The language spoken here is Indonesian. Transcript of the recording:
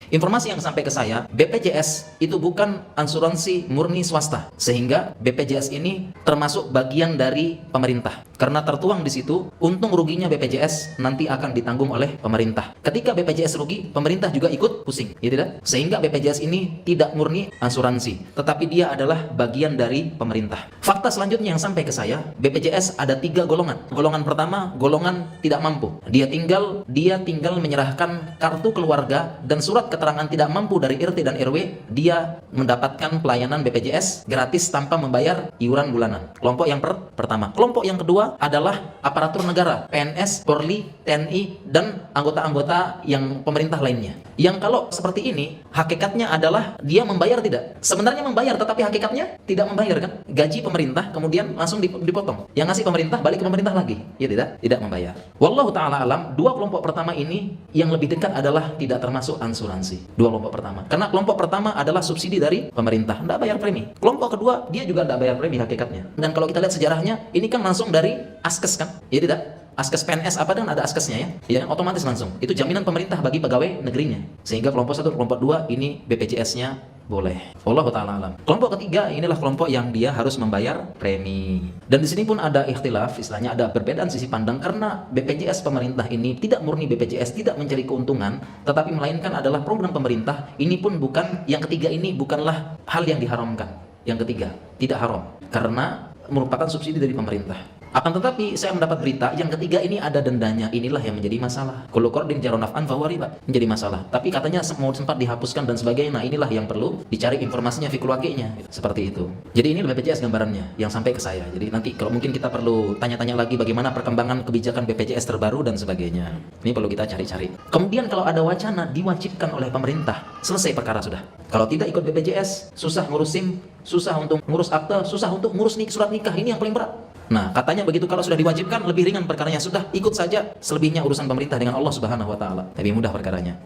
Informasi yang sampai ke saya, BPJS itu bukan asuransi murni swasta, sehingga BPJS ini termasuk bagian dari pemerintah. Karena tertuang di situ, untung ruginya BPJS nanti akan ditanggung oleh pemerintah. Ketika BPJS rugi, pemerintah juga ikut pusing, ya tidak? Sehingga BPJS ini tidak murni asuransi, tetapi dia adalah bagian dari pemerintah. Fakta selanjutnya yang sampai ke saya, BPJS ada 3 golongan. Golongan pertama, golongan tidak mampu. Dia tinggal menyerahkan kartu keluarga dan surat keterangan tidak mampu dari RT dan RW, dia mendapatkan pelayanan BPJS gratis tanpa membayar iuran bulanan. Kelompok yang pertama. Kelompok yang kedua adalah aparatur negara, PNS, Polri, TNI, dan anggota-anggota yang pemerintah lainnya. Yang kalau seperti ini, hakikatnya adalah dia membayar tidak? Sebenarnya membayar, tetapi hakikatnya tidak membayar kan? Gaji pemerintah kemudian langsung dipotong. Yang ngasih pemerintah balik ke pemerintah lagi. Ya tidak membayar. Wallahu ta'ala alam, 2 kelompok pertama ini yang lebih dekat adalah tidak termasuk asuransi. 2 kelompok pertama. Karena kelompok pertama adalah subsidi dari pemerintah, tidak bayar premi. Kelompok kedua, dia juga tidak bayar premi hakikatnya. Dan kalau kita lihat sejarahnya, ini kan langsung dari Askes kan? Ya tidak? Askes PNS apa dan ada askesnya ya? Ya, otomatis langsung. Itu jaminan pemerintah bagi pegawai negerinya. Sehingga kelompok 1, kelompok 2 ini BPJS-nya boleh. Wallahu ta'ala alam. Kelompok ketiga inilah kelompok yang dia harus membayar premi. Dan di sini pun ada ikhtilaf, istilahnya ada perbedaan sisi pandang karena BPJS pemerintah ini tidak murni BPJS, tidak mencari keuntungan, tetapi melainkan adalah program pemerintah. Ini pun bukan, yang ketiga ini bukanlah hal yang diharamkan. Yang ketiga, tidak haram karena merupakan subsidi dari pemerintah. Akan tetapi saya mendapat berita yang ketiga ini ada dendanya. Inilah yang menjadi masalah. Kullu qardin jarra naf'an fahuwa riba, menjadi masalah. Tapi katanya mau sempat dihapuskan dan sebagainya. Nah, inilah yang perlu dicari informasinya fikul waqi'nya. Seperti itu. Jadi ini BPJS gambarannya yang sampai ke saya. Jadi nanti kalau mungkin kita perlu tanya-tanya lagi bagaimana perkembangan kebijakan BPJS terbaru dan sebagainya. Ini perlu kita cari-cari. Kemudian kalau ada wacana diwajibkan oleh pemerintah, selesai perkara sudah. Kalau tidak ikut BPJS, susah ngurus SIM, susah untuk ngurus akte, susah untuk ngurus surat nikah. Ini yang paling berat. Nah, katanya begitu, kalau sudah diwajibkan lebih ringan perkaranya, sudah ikut saja, selebihnya urusan pemerintah dengan Allah Subhanahu wa taala. Lebih mudah perkaranya.